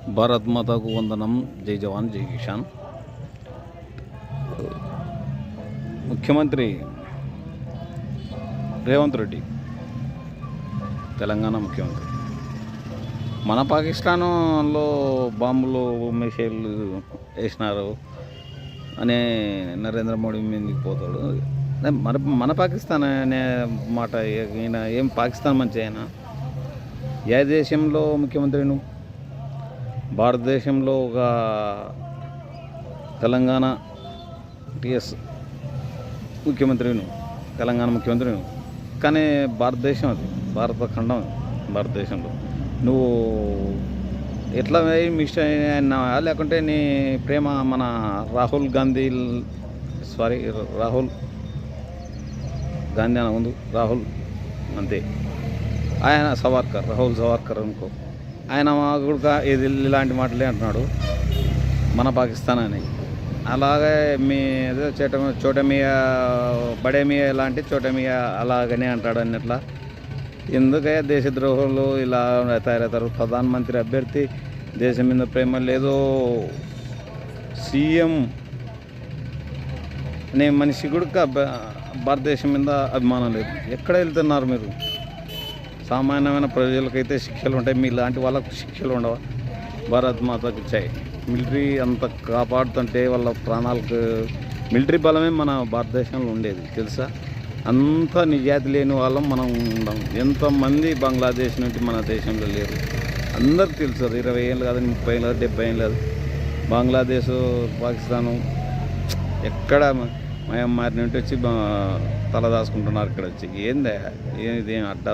భారత్ మాతాకు వందనం. జై జవాన్ జై కిషాన్. ముఖ్యమంత్రి రేవంత్ రెడ్డి, తెలంగాణ ముఖ్యమంత్రి, మన పాకిస్తాన్లో బాంబులు మిసైళ్ళు వేసినారు అనే నరేంద్ర మోడీ మీదకి పోతాడు. మన పాకిస్తాన్ అనే మాట ఈయన ఏం పాకిస్తాన్ మంచి అయినా ఏ దేశంలో ముఖ్యమంత్రిను? భారతదేశంలో ఒక తెలంగాణ టిఎస్ ముఖ్యమంత్రిను, తెలంగాణ ముఖ్యమంత్రిను, కానీ భారతదేశం అది, భారత ఖండం భారతదేశంలో నువ్వు ఎట్లా మిస్టర్ అయినావా లేకుంటే నీ ప్రేమ మన రాహుల్ గాంధీ అన్న ముందు రాహుల్ అంతే, ఆయన రాహుల్ సవార్కర్ అనుకో, ఆయన కూడా ఇది ఇలాంటి మాటలే అంటున్నాడు మన పాకిస్తాన్ అని. అలాగే మీ ఏదో చోటమియా బడేమియా ఇలాంటి చోటమియా అలాగనే అంటాడు అన్నట్లా. ఎందుకయ్యా దేశద్రోహులు ఇలా తయారవుతారు? ప్రధానమంత్రి అభ్యర్థి దేశం మీద ప్రేమ లేదు, సీఎం అనే మనిషి కూడా భారతదేశం మీద అభిమానం లేదు. ఎక్కడ వెళ్తున్నారు మీరు? సామాన్యమైన ప్రజలకైతే శిక్షలు ఉంటాయి, మీ లాంటి వాళ్ళకు శిక్షలు ఉండవా? భారత్ మాతకి ఇచ్చాయి. మిలిటరీ అంత కాపాడుతుంటే వాళ్ళ ప్రాణాలకు మిలిటరీ బలమే మన భారతదేశంలో ఉండేది తెలుసా? అంత నిజాతి లేని వాళ్ళం మనం ఉన్నాం. ఎంతమంది బంగ్లాదేశ్ నుండి మన దేశంలో లేరు, అందరికి తెలుసు. 20 ఏళ్ళు కాదు, 30 ఏళ్ళు కాదు, 70 ఏళ్ళు కాదు. బంగ్లాదేశ్, పాకిస్తాను ఎక్కడ మయన్మార్ నుండి వచ్చి తల దాచుకుంటున్నారు ఇక్కడ వచ్చి. ఏందే ఏం అడ్డ